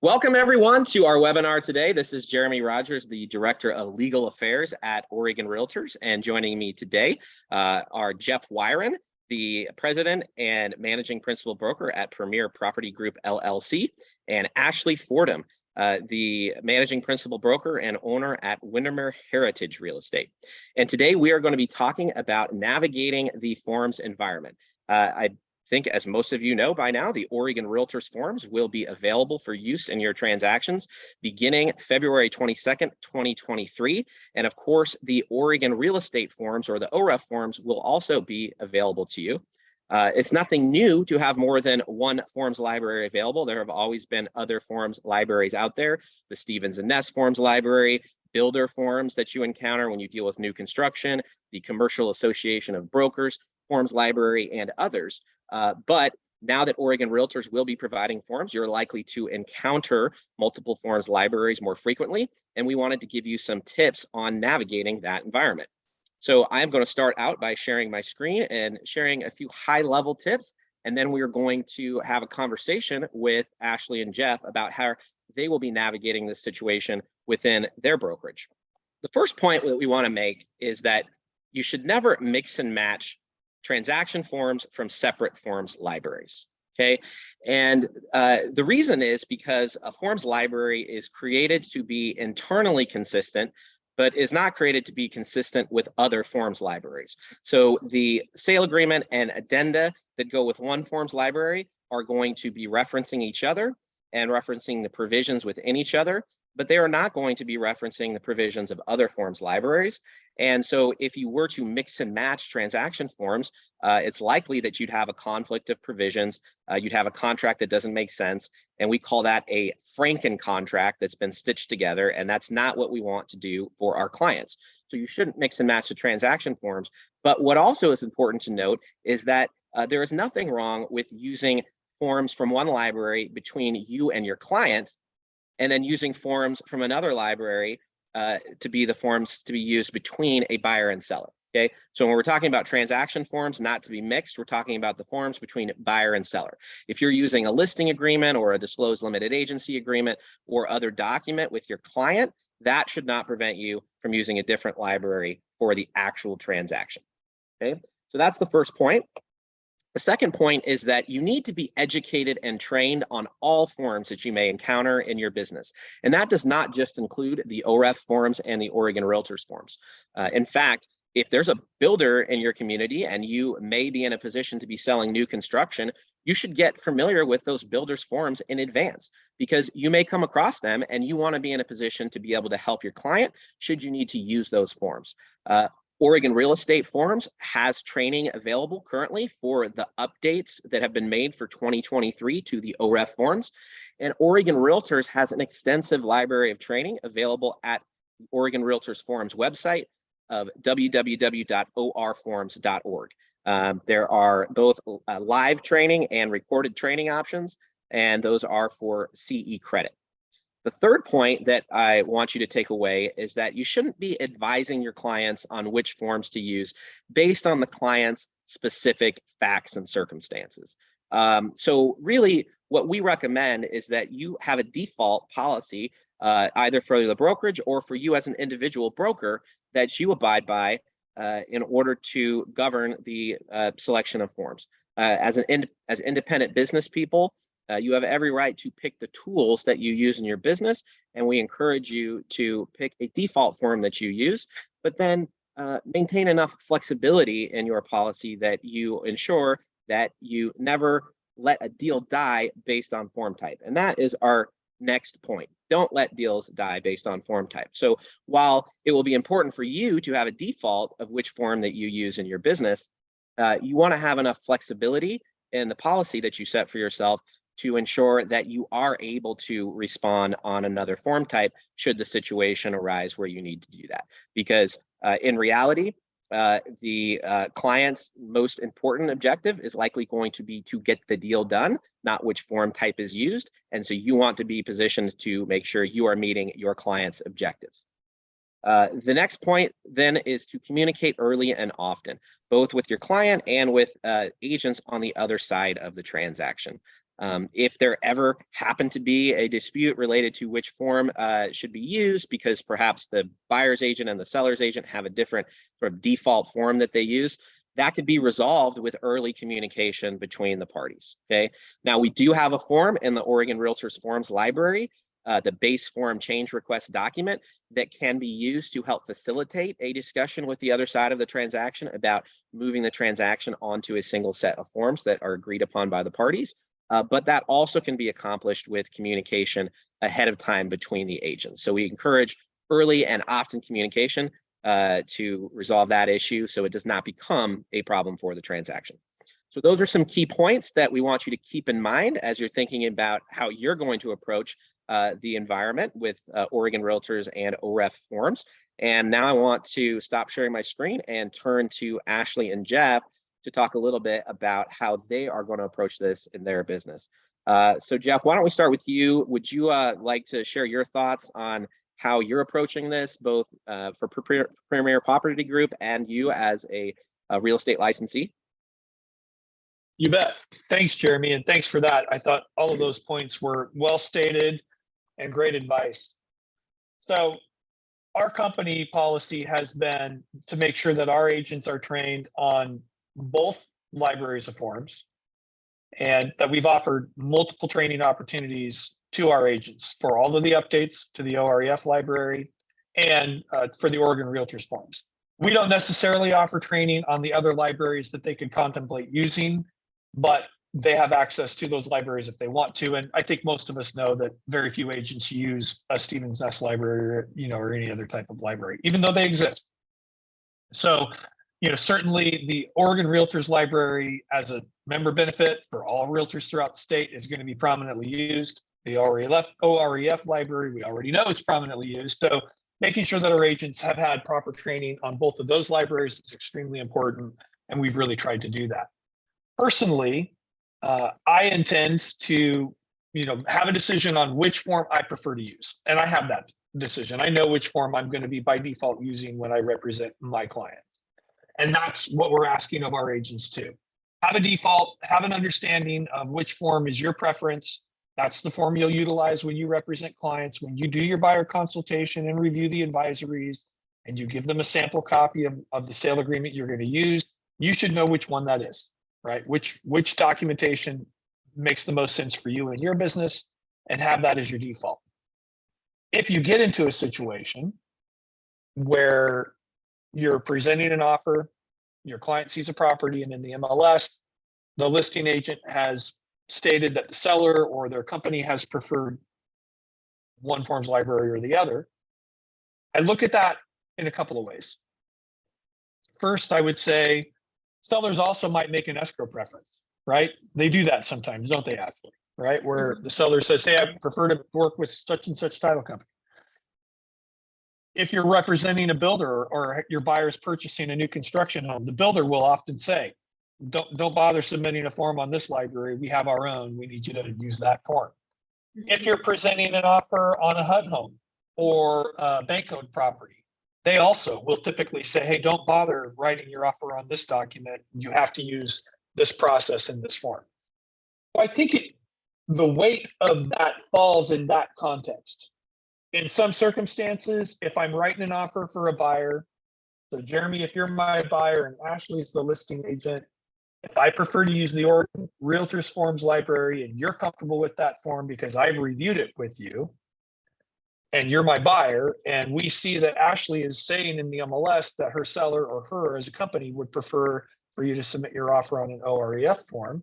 Welcome everyone to our webinar today. This is Jeremy Rogers, the Director of Legal Affairs at Oregon Realtors, and joining me today are Jeff Wyron, the President and Managing Principal Broker at Premier Property Group LLC, and Ashley Fordham, the Managing Principal Broker and owner at Windermere Heritage Real Estate. And today we are going to be talking about navigating the forms environment. I think, as most of you know by now, the Oregon Realtors forms will be available for use in your transactions beginning February 22nd, 2023. And of course, the Oregon Real Estate forms, or the OREF forms, will also be available to you. It's nothing new to have more than one forms library available. There have always been other forms libraries out there, the Stevens and Ness forms library, builder forms that you encounter when you deal with new construction, the Commercial Association of Brokers forms library, and others. But now that Oregon Realtors will be providing forms, you're likely to encounter multiple forms libraries more frequently, and we wanted to give you some tips on navigating that environment. So I'm going to start out by sharing my screen and sharing a few high-level tips, and then we are going to have a conversation with Ashley and Jeff about how they will be navigating this situation within their brokerage. The first point that we want to make is that you should never mix and match transaction forms from separate forms libraries, okay? And the reason is because a forms library is created to be internally consistent, but is not created to be consistent with other forms libraries. So the sale agreement and addenda that go with one forms library are going to be referencing each other and referencing the provisions within each other, but they are not going to be referencing the provisions of other forms libraries. And so if you were to mix and match transaction forms, it's likely that you'd have a conflict of provisions, you'd have a contract that doesn't make sense, and we call that a Franken contract that's been stitched together, and that's not what we want to do for our clients. So you shouldn't mix and match the transaction forms. But what also is important to note is that there is nothing wrong with using forms from one library between you and your clients, and then using forms from another library to be the forms to be used between a buyer and seller, okay? So when we're talking about transaction forms not to be mixed, we're talking about the forms between buyer and seller. If you're using a listing agreement or a disclosed limited agency agreement or other document with your client, that should not prevent you from using a different library for the actual transaction, okay? So that's the first point. The second point is that you need to be educated and trained on all forms that you may encounter in your business. And that does not just include the OREF forms and the Oregon Realtors forms. In fact, if there's a builder in your community and you may be in a position to be selling new construction, you should get familiar with those builders forms in advance, because you may come across them and you want to be in a position to be able to help your client should you need to use those forms. Oregon Real Estate Forms has training available currently for the updates that have been made for 2023 to the OREF forms. And Oregon Realtors has an extensive library of training available at Oregon Realtors Forms website of www.orforms.org. There are both live training and recorded training options, and those are for CE credit. The third point that I want you to take away is that you shouldn't be advising your clients on which forms to use based on the client's specific facts and circumstances. So really what we recommend is that you have a default policy, either for the brokerage or for you as an individual broker, that you abide by in order to govern the selection of forms. As independent business people, you have every right to pick the tools that you use in your business, and we encourage you to pick a default form that you use, but then maintain enough flexibility in your policy that you ensure that you never let a deal die based on form type. And that is our next point. Don't let deals die based on form type. So while it will be important for you to have a default of which form that you use in your business, you want to have enough flexibility in the policy that you set for yourself to ensure that you are able to respond on another form type should the situation arise where you need to do that. Because in reality, the client's most important objective is likely going to be to get the deal done, not which form type is used. And so you want to be positioned to make sure you are meeting your client's objectives. The next point then is to communicate early and often, both with your client and with agents on the other side of the transaction. If there ever happened to be a dispute related to which form should be used, because perhaps the buyer's agent and the seller's agent have a different sort of default form that they use, that could be resolved with early communication between the parties, okay? Now, we do have a form in the Oregon Realtors Forms Library, the base form change request document, that can be used to help facilitate a discussion with the other side of the transaction about moving the transaction onto a single set of forms that are agreed upon by the parties. But that also can be accomplished with communication ahead of time between the agents. So we encourage early and often communication to resolve that issue so it does not become a problem for the transaction. So those are some key points that we want you to keep in mind as you're thinking about how you're going to approach the environment with Oregon Realtors and OREF forms. And now I want to stop sharing my screen and turn to Ashley and Jeff to talk a little bit about how they are going to approach this in their business. So Jeff, why don't we start with you? Would you like to share your thoughts on how you're approaching this, both for Premier Property Group and you as a real estate licensee? You bet. Thanks, Jeremy, and thanks for that. I thought all of those points were well stated and great advice. So our company policy has been to make sure that our agents are trained on both libraries of forms, and that we've offered multiple training opportunities to our agents for all of the updates to the OREF library and for the Oregon Realtors forms. We don't necessarily offer training on the other libraries that they could contemplate using, but they have access to those libraries if they want to. And I think most of us know that very few agents use a Stevens Nest library, or any other type of library, even though they exist. So, certainly the Oregon Realtors Library as a member benefit for all realtors throughout the state is going to be prominently used. The OREF library, we already know is prominently used. So making sure that our agents have had proper training on both of those libraries is extremely important. And we've really tried to do that. Personally, I intend to, have a decision on which form I prefer to use. And I have that decision. I know which form I'm going to be by default using when I represent my clients. And that's what we're asking of our agents too. Have a default, have an understanding of which form is your preference. That's the form you'll utilize when you represent clients, when you do your buyer consultation and review the advisories, and you give them a sample copy of the sale agreement you're going to use. You should know which one that is, right? Which documentation makes the most sense for you and your business, and have that as your default. If you get into a situation where you're presenting an offer, your client sees a property, and in the MLS, the listing agent has stated that the seller or their company has preferred one forms library or the other, I look at that in a couple of ways. First, I would say sellers also might make an escrow preference, right? They do that sometimes, don't they, Ashley? Right? Where the seller says, hey, I prefer to work with such and such title company. If you're representing a builder or your buyer's purchasing a new construction home, the builder will often say, don't bother submitting a form on this library. We have our own. We need you to use that form. If you're presenting an offer on a HUD home or a bank owned property, they also will typically say, hey, don't bother writing your offer on this document. You have to use this process in this form. So I think the weight of that falls in that context. In some circumstances, if I'm writing an offer for a buyer, so Jeremy, if you're my buyer and Ashley's the listing agent, if I prefer to use the Oregon Realtors Forms Library and you're comfortable with that form because I've reviewed it with you and you're my buyer, and we see that Ashley is saying in the MLS that her seller or her as a company would prefer for you to submit your offer on an OREF form,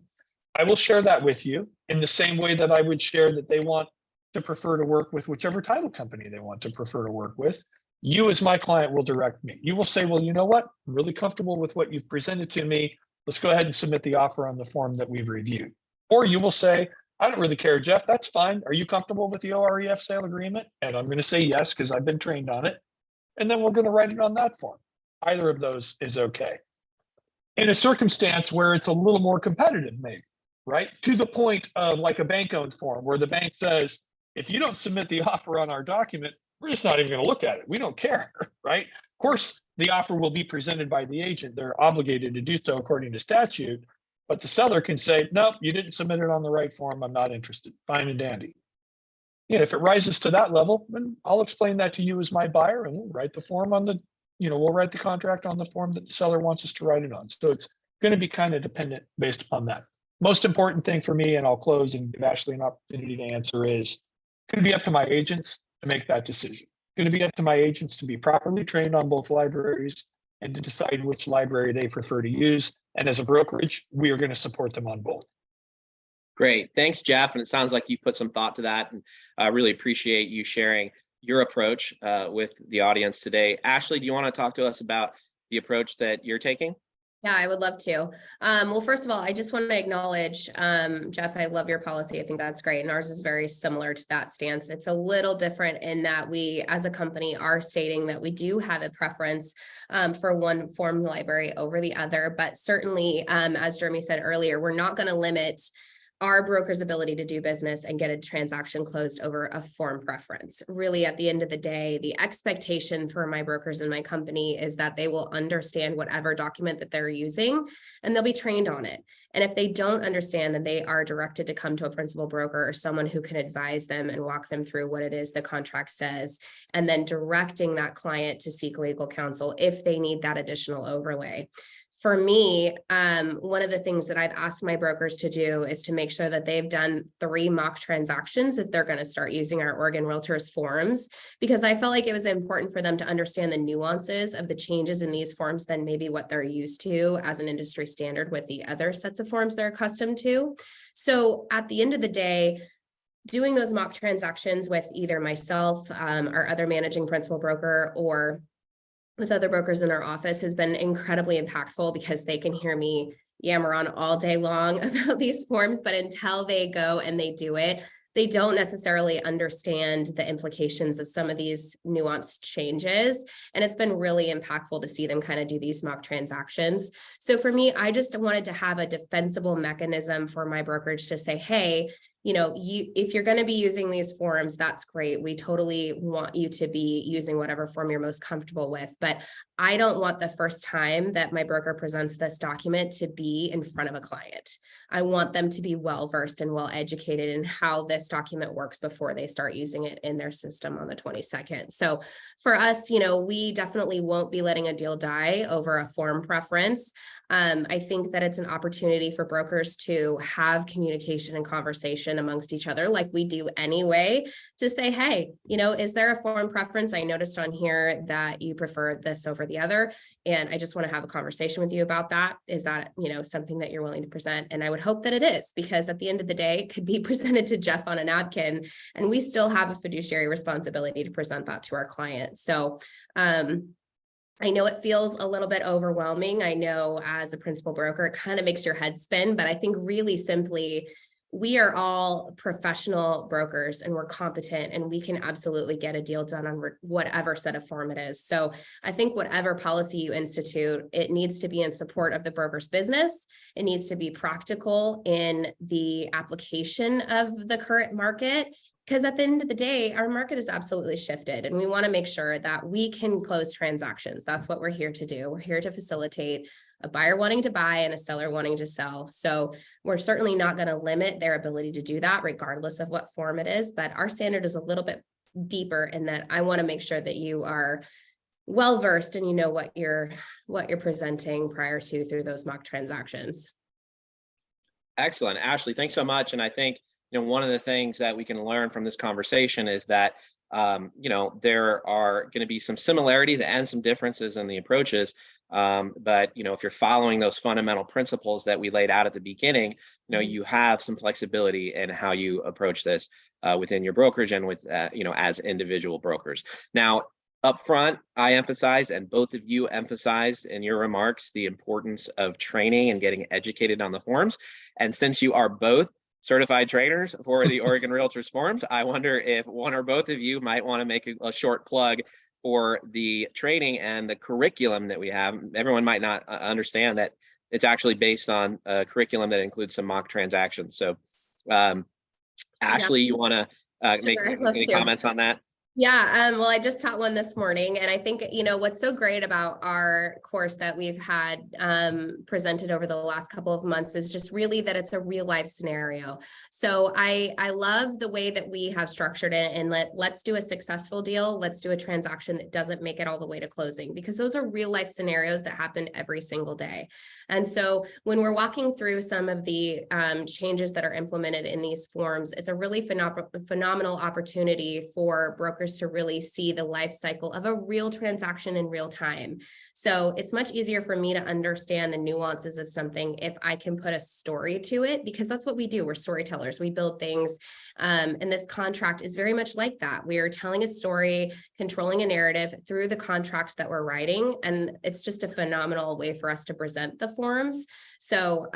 I will share that with you in the same way that I would share that they want to prefer to work with whichever title company they want to prefer to work with. You as my client will direct me. You will say, well, you know what? I'm really comfortable with what you've presented to me. Let's go ahead and submit the offer on the form that we've reviewed. Or you will say, I don't really care, Jeff, that's fine. Are you comfortable with the OREF sale agreement? And I'm going to say yes, because I've been trained on it. And then we're going to write it on that form. Either of those is okay. In a circumstance where it's a little more competitive, maybe, right? To the point of like a bank-owned form where the bank says, if you don't submit the offer on our document, we're just not even going to look at it. We don't care, right? Of course, the offer will be presented by the agent. They're obligated to do so according to statute. But the seller can say, nope, you didn't submit it on the right form. I'm not interested. Fine and dandy. And if it rises to that level, then I'll explain that to you as my buyer, and we'll write the form on the, we'll write the contract on the form that the seller wants us to write it on. So it's going to be kind of dependent based upon that. Most important thing for me, and I'll close and give Ashley an opportunity to answer, is it's going to be up to my agents to make that decision. It's going to be up to my agents to be properly trained on both libraries and to decide which library they prefer to use. And as a brokerage, we are going to support them on both. Great. Thanks, Jeff. And it sounds like you put some thought to that, and I really appreciate you sharing your approach with the audience today. Ashley, do you want to talk to us about the approach that you're taking? Yeah, I would love to. Well, first of all, I just want to acknowledge, Jeff, I love your policy. I think that's great. And ours is very similar to that stance. It's a little different in that we, as a company, are stating that we do have a preference for one form library over the other. But certainly, as Jeremy said earlier, we're not going to limit our broker's ability to do business and get a transaction closed over a form preference. Really, at the end of the day, the expectation for my brokers in my company is that they will understand whatever document that they're using, and they'll be trained on it. And if they don't understand, then they are directed to come to a principal broker or someone who can advise them and walk them through what it is the contract says, and then directing that client to seek legal counsel if they need that additional overlay. For me, one of the things that I've asked my brokers to do is to make sure that they've done 3 mock transactions if they're going to start using our Oregon Realtors forms, because I felt like it was important for them to understand the nuances of the changes in these forms than maybe what they're used to as an industry standard with the other sets of forms they're accustomed to. So at the end of the day, doing those mock transactions with either myself, our other managing principal broker, or with other brokers in our office has been incredibly impactful, because they can hear me yammer on all day long about these forms, but until they go and they do it, they don't necessarily understand the implications of some of these nuanced changes. And it's been really impactful to see them kind of do these mock transactions. So for me, I just wanted to have a defensible mechanism for my brokerage to say, hey, if you're going to be using these forms, that's great. We totally want you to be using whatever form you're most comfortable with. But I don't want the first time that my broker presents this document to be in front of a client. I want them to be well-versed and well-educated in how this document works before they start using it in their system on the 22nd. So for us, we definitely won't be letting a deal die over a form preference. I think that it's an opportunity for brokers to have communication and conversation amongst each other like we do anyway, to say, hey, is there a form preference? I noticed on here that you prefer this over the other, and I just want to have a conversation with you about that. Is that, something that you're willing to present? And I would hope that it is, because at the end of the day, it could be presented to Jeff on a napkin, and we still have a fiduciary responsibility to present that to our clients. So, I know it feels a little bit overwhelming. I know as a principal broker, it kind of makes your head spin, but I think really simply, we are all professional brokers and we're competent, and we can absolutely get a deal done on whatever set of form it is. So I think whatever policy you institute, it needs to be in support of the broker's business. It needs to be practical in the application of the current market. Because at the end of the day, our market is absolutely shifted, and we want to make sure that we can close transactions. That's what we're here to do. We're here to facilitate a buyer wanting to buy and a seller wanting to sell. So we're certainly not going to limit their ability to do that regardless of what form it is. But our standard is a little bit deeper in that I want to make sure that you are well-versed and you know what you're presenting prior to through those mock transactions. Excellent. Ashley, thanks so much. And I think one of the things that we can learn from this conversation is that, there are going to be some similarities and some differences in the approaches. But, if you're following those fundamental principles that we laid out at the beginning, you have some flexibility in how you approach this within your brokerage and with, as individual brokers. Now, up front, I emphasize, and both of you emphasized in your remarks, the importance of training and getting educated on the forms. And since you are both certified trainers for the Oregon Realtors forms, I wonder if one or both of you might want to make a short plug for the training and the curriculum that we have. Everyone might not understand that it's actually based on a curriculum that includes some mock transactions. So Ashley, you want to make any comments on that? Yeah, well, I just taught one this morning, and I think, what's so great about our course that we've had presented over the last couple of months is just really that it's a real life scenario. So I love the way that we have structured it, and let's do a successful deal. Let's do a transaction that doesn't make it all the way to closing, because those are real life scenarios that happen every single day. And so when we're walking through some of the changes that are implemented in these forms, it's a really phenomenal opportunity for brokers to really see the life cycle of a real transaction in real time. So it's much easier for me to understand the nuances of something if I can put a story to it, because that's what we do. We're storytellers. We build things. And this contract is very much like that. We are telling a story, controlling a narrative through the contracts that we're writing. And it's just a phenomenal way for us to present the forms. So,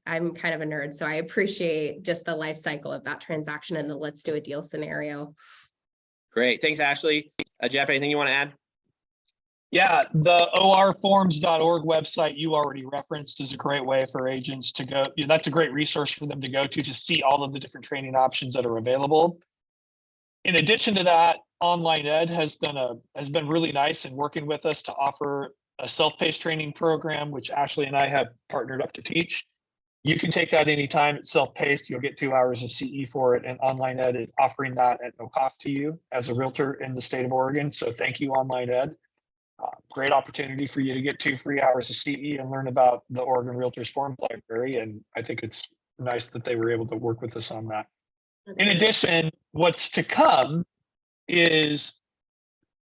I'm kind of a nerd, so I appreciate just the life cycle of that transaction and the let's do a deal scenario. Great. Thanks, Ashley. Jeff, anything you want to add? Yeah, the orforms.org website you already referenced is a great way for agents to go. That's a great resource for them to go to see all of the different training options that are available. In addition to that, Online Ed has been really nice in working with us to offer a self-paced training program, which Ashley and I have partnered up to teach. You can take that anytime. It's self-paced. You'll get 2 hours of CE for it, and Online Ed is offering that at no cost to you as a realtor in the state of Oregon. So thank you, Online Ed. Great opportunity for you to get 2 free hours of CE and learn about the Oregon Realtors Forms Library. And I think it's nice that they were able to work with us on that. In addition, what's to come is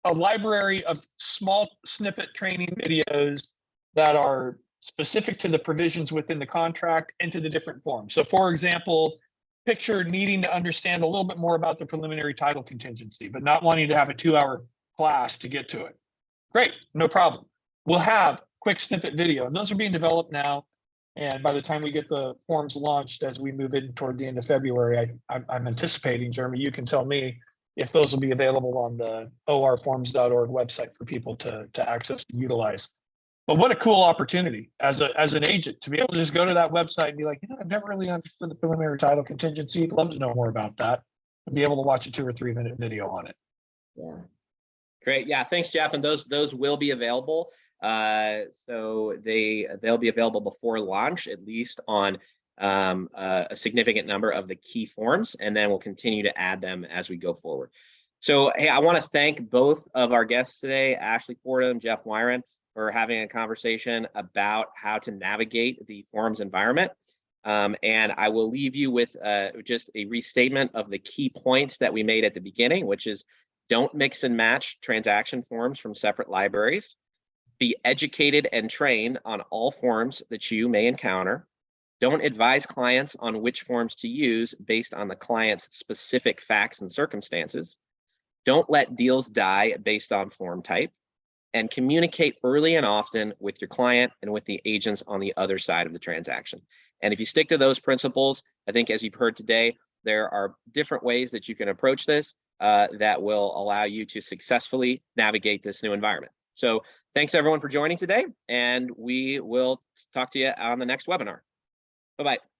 a library of small snippet training videos that are specific to the provisions within the contract and to the different forms. So for example, picture needing to understand a little bit more about the preliminary title contingency, but not wanting to have a 2-hour class to get to it. Great, no problem. We'll have quick snippet video, and those are being developed now. And by the time we get the forms launched, as we move in toward the end of February, I'm anticipating, Jeremy, you can tell me if those will be available on the orforms.org website for people to access and utilize. But what a cool opportunity as an agent to be able to just go to that website and be like, I've never really understood the preliminary title contingency. I'd love to know more about that, and be able to watch a 2 or 3 minute video on it. Yeah. Great. Yeah. Thanks, Jeff. And those will be available. So they'll be available before launch, at least on a significant number of the key forms, and then we'll continue to add them as we go forward. So, hey, I want to thank both of our guests today, Ashley Fordham, Jeff Wyron, for having a conversation about how to navigate the forms environment. And I will leave you with just a restatement of the key points that we made at the beginning, which is don't mix and match transaction forms from separate libraries. Be educated and trained on all forms that you may encounter. Don't advise clients on which forms to use based on the client's specific facts and circumstances. Don't let deals die based on form type. And communicate early and often with your client and with the agents on the other side of the transaction. And if you stick to those principles, I think as you've heard today, there are different ways that you can approach this that will allow you to successfully navigate this new environment. So thanks everyone for joining today, and we will talk to you on the next webinar. Bye-bye.